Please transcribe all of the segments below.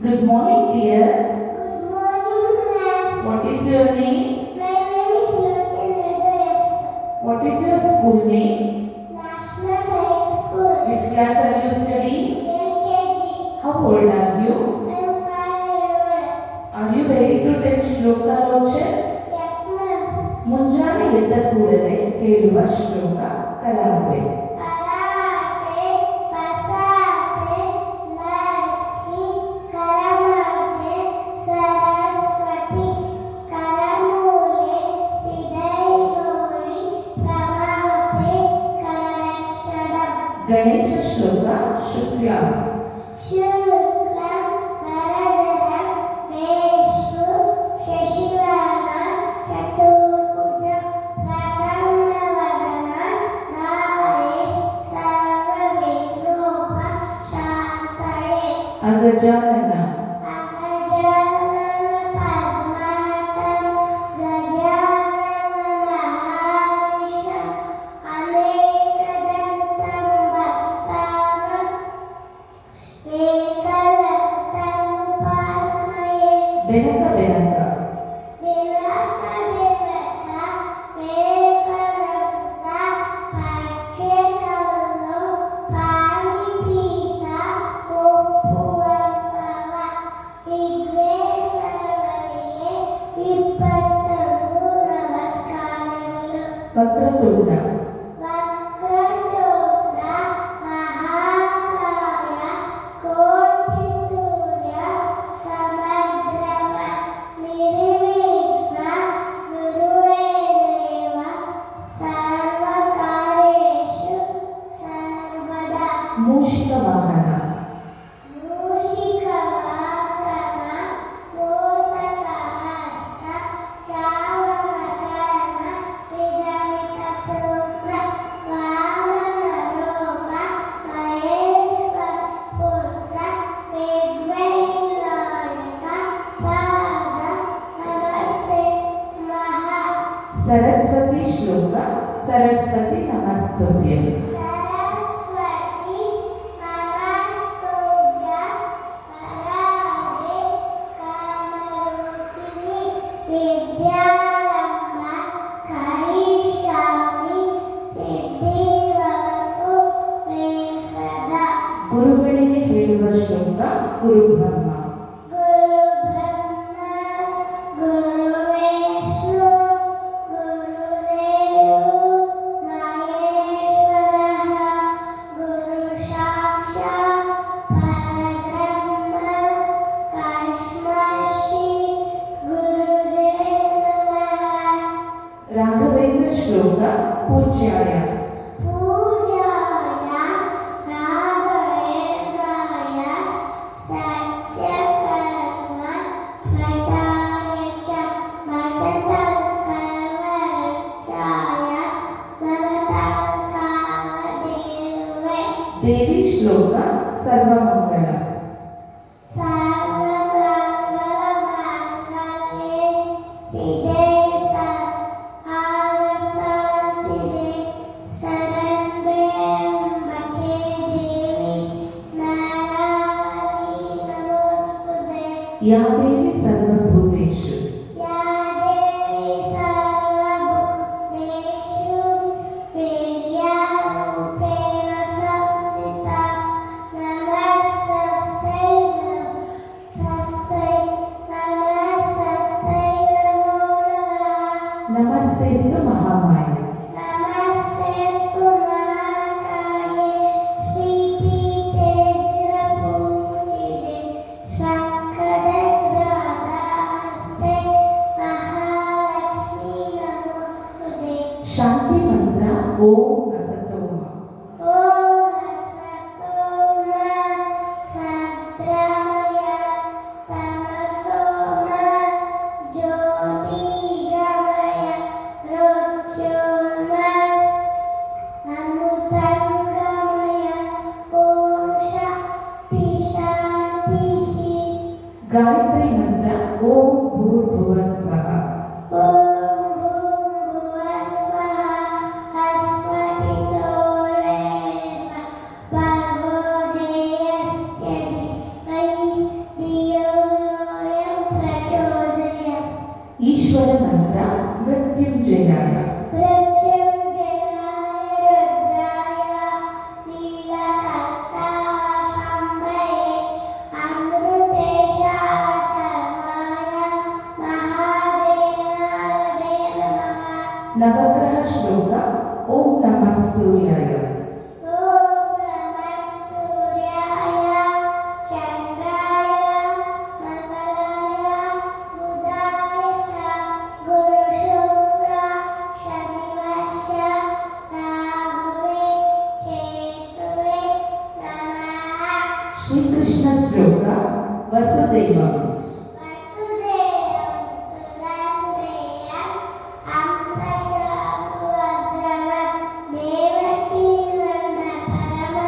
Good morning, dear. Good morning, ma'am. What is your name? My name is Lochandra S. What is your school name? National Science School. Which class are you studying? LKG. How old are you? I am 5 years old. Are you ready to take ಶ್ಲೋಕ Lochan? Yes, ma'am. ಮುಂಜಾನೆ ಎದ್ದ ಕೂಡಲೇ ಹೇಳುವ ಶ್ಲೋಕ ಕರಾವಳಿ. Karate, Pasate, Lakshmi, Karamate, Saraswati, Karamule, Sidai Gauri, Pramate, Karakshadam. Ganesha ಶ್ಲೋಕ ಶುಕ್ಲ. Shuklam Varadharam Vishnu Shashivardhanam Chaturbhujam Prasannavadanan Dhare Sarvavignopaಶಾಂತಯೇ. ಅಗಜಾನನ. ಅಗಜಾನನ ಪದ್ಮಾರ್ಕಂ Gajanana ಮಹಾನಿಶಂ ಅನೇಕದಂತಂ ಭಕ್ತಾನಾಂ ಏಕದಂತಂ ಉಪಾಸ್ಮಯೇ. Benaka Benaka. Benaka Benaka Ekadanta ಪಚ್ಚೆಕಲ್ಲು ಪಾಣಿಪೀಠ ಒಪ್ಪುವಂತವ ವಿಘ್ನೇಶ್ವರನಿಗೆ 21 ನಮಸ್ಕಾರಗಳು. ವಕ್ರತುಂಡ. ವಕ್ರತುಂಡ ಮಹಾಕಾಯ ಕೋಟಿ ಸೂರ್ಯ ಸಮಗ್ರಮ ನಿರ್ವಿಘ್ನ ಗುರುವೇ ದೇವ ಸರ್ವಕಾರ್ಯೇಷು ಸರ್ವದಾ. ಮೂಷಿಕ ವಾಹನ. ಮೂಷಿಕವಾಹನ ಮೋದಕಹಸ್ತ ಚಾಮರಕರ್ಣ ವಿದಮಿತಸೂತ್ರ ವಾಮನರೂಪ ಮಹೇಶ್ವರ ಪುತ್ರ ವಿಘ್ನವಿನಾಯಕ ಪಾದ ನಮಸ್ತೆ ಮಹಾ. ಸರಸ್ವತಿ ಶ್ಲೋಕ. ಸರಸ್ವತಿ ನಮಸ್ತುಭ್ಯಂ. ಸರಸ್ವತಿ ನಮಸ್ತುಭ್ಯಂ ವರದೆ ಕಾಮರೂಪಿಣಿ ವಿದ್ಯಾರಂಭ ಕರಿಷ್ಯಾಮಿ ಸಿದ್ಧಿರ್ಭವತು ಮೇ ಸದಾ. ಗುರುಗಳಿಗೆ ಹೇಳುವ ಶ್ಲೋಕ ಗುರುಬ್ರಹ್ಮ. ಗುರು ಬ್ರಹ್ಮ ಗುರು ವಿಷ್ಣು ಗುರುದೇವೋ ಮಹೇಶ್ವರಃ ಗುರು ಸಾಕ್ಷಾತ್ ಪರಬ್ರಹ್ಮ ತಸ್ಮೈ ಶ್ರೀ ಗುರುದೇ ನಮಃ. ರಾಘವೇಂದ್ರ ಶ್ಲೋಕ ಪೂಜ್ಯಾಯ. ಪೂಜಾಯ ರಾಘವೇಂದ್ರಾಯ ಸತ್ಯಕರ್ಮ ಪ್ರದಾಯ ಚ ಭಜತಾಂ ಕರ್ಮರಕ್ಷಾಯ ಭವತಾಂ ಕಾಮಧೇನವೇ. ದೇವಿ ಶ್ಲೋಕ ಸರ್ವಮಂಗಳ. ಸರ್ವಮಂಗಲಮಾಂಗಲ್ಯೆ ಶಿವೆ ಸರ್ವಾರ್ಥಸಾಧಿಕೆ ಶರಣ್ಯಂಬಕೆ ದೇವಿ ನಾರಾಯಣಿ ನಮೋಸ್ತುತೆ. ಯಾ ದೇವಿ ಸರ್ವಭೂತೇಷು. ಯಾ ದೇವಿ ಸರ್ವಭೂತೇಷು ವಿದ್ಯಾರೂಪೇಣ ಸಂಸ್ಥಿತಾ ನಮಸ್ತಸ್ತೈ ನಮಸ್ತಸ್ತೈ ನಮಸ್ತಸ್ತೈ ನಮೋ ನಮಃ. ನಮಸ್ತೆಸ್ತು ಮಹಾಮಾಯ. ನಮಸ್ತೆಸ್ತು ಮಹಾಕಾಯೇ ಶ್ರೀಪೀಠೆ ಶಿರಪೂಜಿತೆ ಶಂಖಚಕ್ರಧಾಸ್ತೆ ಮಹಾಲಕ್ಷ್ಮೀ ನಮೋಸ್ತುತೆ. ಶಾಂತಿ ಮಂತ್ರ ಓಂ ಅಸತೋಮ. ಓಂ ಅಸತೋಮ ಸದ್ಗಮಯ ತಮಸೋಮ ಜ್ಯೋತಿರ್ಗಮಯ ರುಚೋರ್ಮ ಅಮೃತಂಗಮಯ. ಓಂ ಶಾಂತಿ ಶಾಂತಿ. ಗಾಯತ್ರಿ ಮಂತ್ರ ಓಂ ಭೂರ್ಭುವಃ ಸ್ವಃ. ಓಂ ಭೂರ್ಭುವಃ ಸ್ವಃ ಅಸ್ಮದಿತೋರೇವ ಭರ್ಗೋ ದೇವಸ್ಯ ಧೀಮಹಿ ಧಿಯೋ ಈಶ್ವರ ಮಂತ್ರ ಮೃತ್ಯುಂಜಯಾಯ. मृत्युञ्जयाय रुद्राय नीलकण्ठाय अमृतेशाय सर्वाय महादेवाय नमः. ನವಗ್ರಹ ಶ್ಲೋಕ ಓಂ ನಮಃ ಸೂರ್ಯಾಯ. ॐ नमः सूर्याय चन्द्राय मङ्गलाय बुधाय च गुरुशुक्र शनिवश्च राहुवे केतुवे नमः. ಶ್ರೀಕೃಷ್ಣ ಶ್ಲೋಕ ವಸುದೈವಂ. वसुदेवं सुरन्देयं अंशचारुभद्रं देवकी नन्दपरमानन्द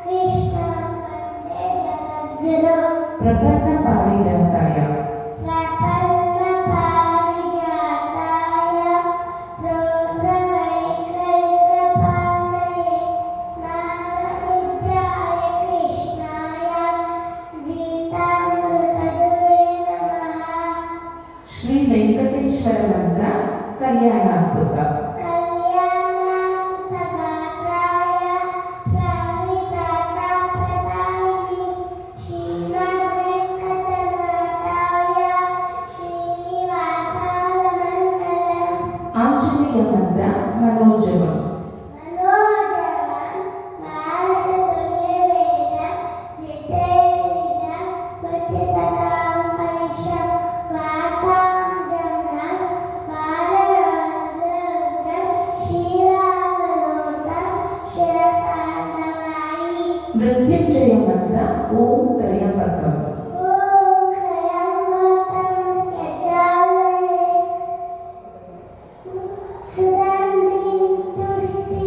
कृष्णं वन्दे जगद्गुरुं. ಪ್ರಪನ್ನ ಪಾರಿಜಾತಾಯ. प्रपन्नपारिजाताय स्तोत्रमैकैकपाणये ज्ञानमुद्राय कृष्णाय गीतामृतदुहे नमः. ಶ್ರೀ ವೆಂಕಟೇಶ್ವರ ಮಂತ್ರ ಕಲ್ಯಾಣಾದ್ಭುತ. कल्याणाकृतगात्राय प्राणिदाताप्रदायिनि श्रीमद्वेङ्कटनाथाय श्रीनिवासाय मङ्गलम्. ಆಂಜನೇಯ ಮಂತ್ರ ಮನೋಜವಂ. मनोजवं मारुततुल्यवेगं जितेन्द्रियं मतिततां परिशं वातां जन्मं वारणवदनं श्रीरामदूतं शिरसा नमामि. ಮೃತ್ಯುಂಜಯ ಮಂತ್ರ ಓಂ ತ್ರಯಂಬಕಂ. ॐ त्र्यम्बकं यजामहे सुगन्धिं पुष्टिवर्धनं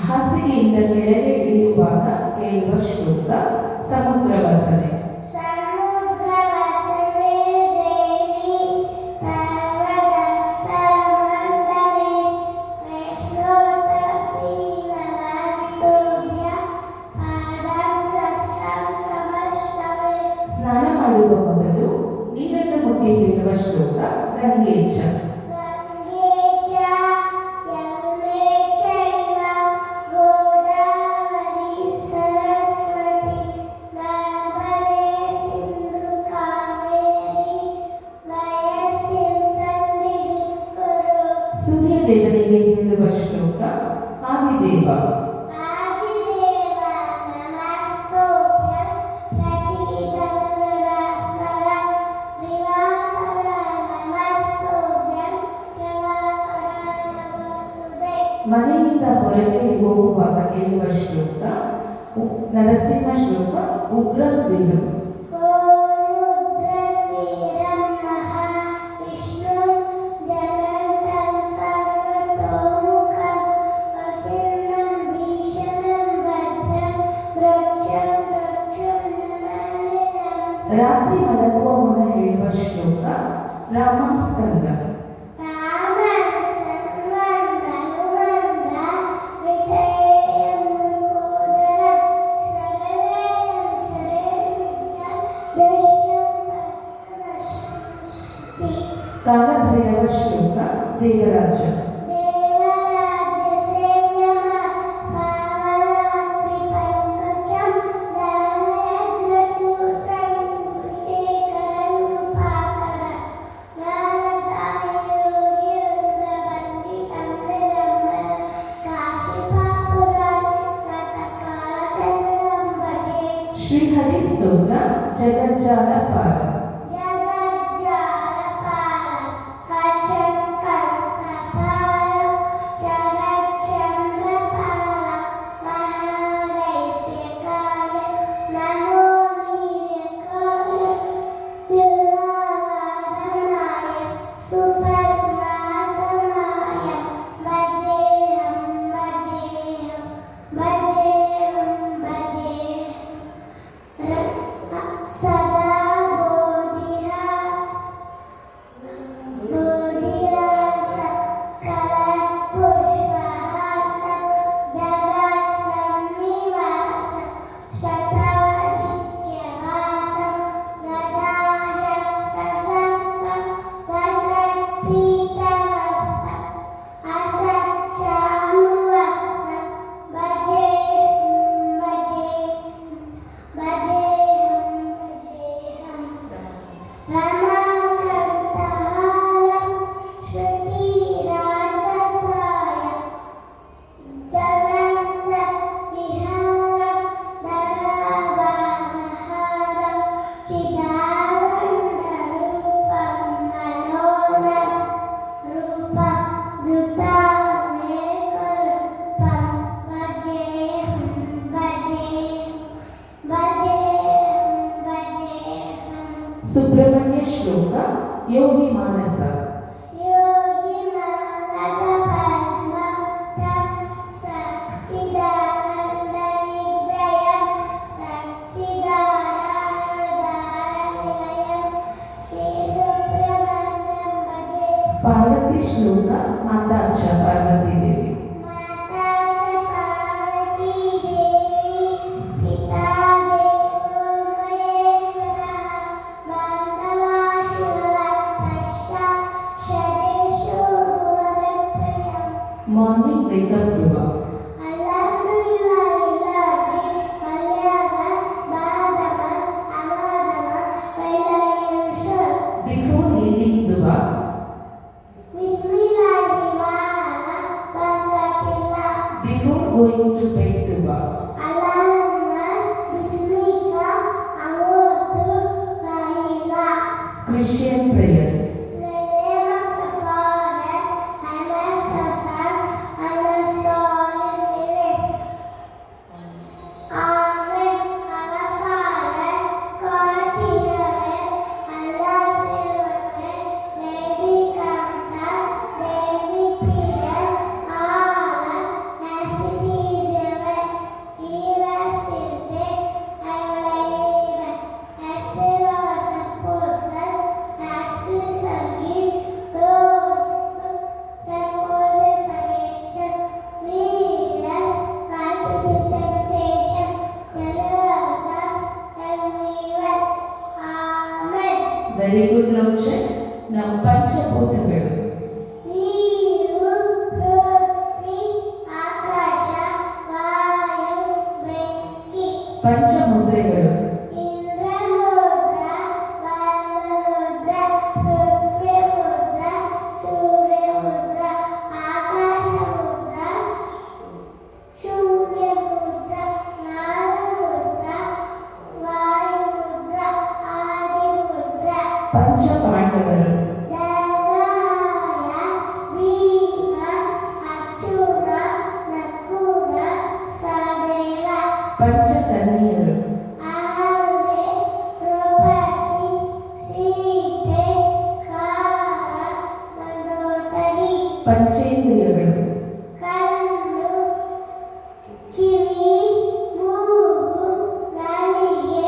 ಹಾಸಿಗೆಯಿಂದ ಕೆಳಗೆ ಇಳಿಯುವಾಗ ಹೇಳುವ ಶ್ಲೋಕ ಸಮುದ್ರ ವಸನೆ. समुद्रवसने देवी सर्वदस्तरमण्डले वैष्णोतपि नमस्तुभ्यं पादं शस्त्रं समस्तवे. ಸ್ನಾನ ಮಾಡುವ ಮೊದಲು ನೀರನ್ನು ಮುಟ್ಟಿ ಹೇಳುವ ಶ್ಲೋಕ ಗಂಗೆ ಚ. गङ्गे च यमुने चैव गोदावरी सरस्वती नर्मदे सिन्धु कावेरी मयस्मिन् सन्निधिं कुरु. ಸೂರ್ಯ ದೇವನಿಗೆ ಹೇಳುವ ಶ್ಲೋಕ ಆದಿದೇವ. आदिदेव नमस्तुभ्यं प्रसीद गरुडास्वर दिवाकर नमस्तुभ्यं प्रभाकर नमस्तुते. ಮನೆಯಿಂದ ಹೊರಗೆ ಹೋಗುವಾಗ ಹೇಳುವ ಶ್ಲೋಕ ನರಸಿಂಹ ಶ್ಲೋಕ ಉಗ್ರಂ ವೀರಂ. ॐ रुद्रं वीरं महाविष्णुं जलन्तं सर्वतोमुखं वसिन्नं भीषणं भद्रं वृक्षं नमाम्यहम्. ರಾತ್ರಿ ಮಲಗುವ ಮುನ್ನ ಹೇಳುವ ಶ್ಲೋಕ ರಾಮಂ ಸ್ಕಂದ. रामं सन्वन्दनुमन्द विधेयं मृकोदरं शरणेयं शरेण्यं दृश्यं पश्यन्ति. ಕಾಲಭೈರವ ಶ್ಲೋಕ ದೇವರಾಜ. देवराज्यसेव्यः पावनात्रिपङ्कजं धर्मेन्द्रसूत्रविभूषेखरं कृपाकर नारदाय योगीन्द्रवन्दितं निरम्बर काशीपापुराणतकालकैलं भजे. ಶ್ರೀಹರಿ ಸ್ತೋತ್ರ ಜಗಜ್ಜಾಲಪಾಲ. जगज्जालपाल कचकल्पपाल ಮಾನಸ. ಯೋಗಿ ಮಾನಸ ಪದ್ಮ ಸಚ್ಚಿದಾನಂದ ವಿಗ್ರಹಂ ಸಚ್ಚಿದಾನಂದನಿಲಯಂ ಶ್ರೀ ಸುಬ್ರಹ್ಮಣ್ಯಂ ಭಜೆ. ಪಾರ್ವತಿ ಶ್ಲೋಕ ಮಾತಾಚ ಪಾರ್ವತಿ ದೇವಿ. ಮಾತಾ ಚ ಪಾರ್ವತೀ ದೇವಿ ಪಿತಾ ದೇವೋ ಮಹೇಶ್ವರಃ ಬಾಂಧವಾ ಶಿವಭಕ್ತಶ್ಚ ಷಡೇಷು ಭುವನತ್ರಯಂ. ಮಾರ್ನಿಂಗ್ ವೇಕಪ್ ಯುವ. ಅಲ್ಹಮ್ದುಲಿಲ್ಲಾಹಿ ಲಾಜಿ ಕಲ್ಯಾಣ ಬಾದಮ ಅಮಾದಮ ಪೈಲೈರುಷ. ಬಿಫೋರ್ ಈಟಿಂಗ್ ದುವಾ. ಬಿಸ್ಮಿಲ್ಲಾಹಿ ವಾಲ ಬರಕತಿಲ್ಲಾ. ಬಿಫೋರ್ ಗೋಯಿಂಗ್ ಟು ಬೆಡ್ ದುವಾ. ಅಲ್ಲಾಹುಮ್ಮ ಬಿಸ್ಮಿಕ ಅಊದು ಲಾ. Christian prayer. In the name of the Father, and of the Son, and of the Holy Spirit. Amen. Our Father, God in heaven, hallowed be your name. Thy kingdom come, thy will be done on earth as it is in heaven. Give us this day our daily bread, and forgive our trespasses, as we forgive those who trespass against us. Lead us not into temptation, deliver us from evil. Amen. Very good ಲೌಚೆ. ನಾವು ಪಂಚಭೂತಗಳು. ನೀರು, ಪೃಥ್ವಿ, ಆಕಾಶ, ವಾಯು, ಬೆಂಕಿ. ಪಂಚಮುದ್ರೆಗಳು. ಇಂದ್ರ ಮುದ್ರ, ವರುಣ ಮುದ್ರ, ಪೃಥ್ವಿ ಮುದ್ರ, ಸೂರ್ಯ ಮುದ್ರ, ಆಕಾಶ ಮುದ್ರ, ಶೂನ್ಯ ಮುದ್ರ, ಜ್ಞಾನ ಮುದ್ರ, ವಾಯು ಮುದ್ರ, ಆದಿ ಮುದ್ರ. ಪಂಚಪಾಂಡವರು. ಧರ್ಮರಾಯ, ಭೀಮ, ಅರ್ಜುನ, ನಕುಲ, ಸಹದೇವ. ಪಂಚಕನ್ಯರು. ಅಹಲ್ಯೆ, ದ್ರೌಪದಿ, ಸೀತೆ, ಕಾರ, ಮಂದೋದರಿ. ಪಂಚೇಂದ್ರಿಯಗಳು. ಕಣ್ಣು, ಕಿವಿ, ಮೂಗು, ನಾಲಿಗೆ,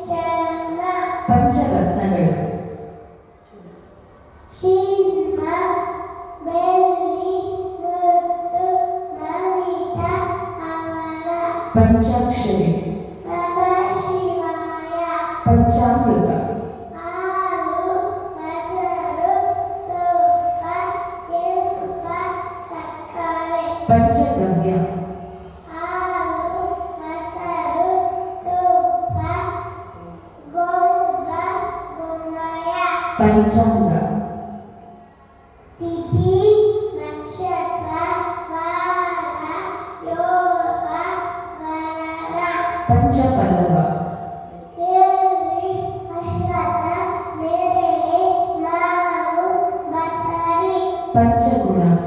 ಚರ್ಮ. ಪಂಚರತ್ನಗಳು. ಚಿನ್ನ, ಬೆಳ್ಳಿ, ಮುತ್ತು, ಮಣಿತ, ಅವರ. ಪಂಚಾಕ್ಷರಿ. ನಮಃ ಶಿವಾಯ. ಪಂಚಾಮೃತ. ಹಾಲು, ಮೊಸರು, ತುಪ್ಪ, ಜೇನುತುಪ್ಪ, ಸಕ್ಕರೆ. ಪಂಚಗವ್ಯ. ಹಾಲು, ಮೊಸರು, ತುಪ್ಪ, ಗೋಮೂತ್ರ, ಗೋಮಯ. ಪಂಚಾಂಗ. ತಿಥಿ, ನಕ್ಷತ್ರ, ವಾರ, ಯೋಗ, ಗಣನ. ಪಂಚಪಲ್ಲವ. ಬೆಳ್ಳಿ, ಅಶ್ವತ್ಥ, ನೇರಳೆ, ಮಾವು, ಬಸರಿ. ಪಂಚಗುಣ.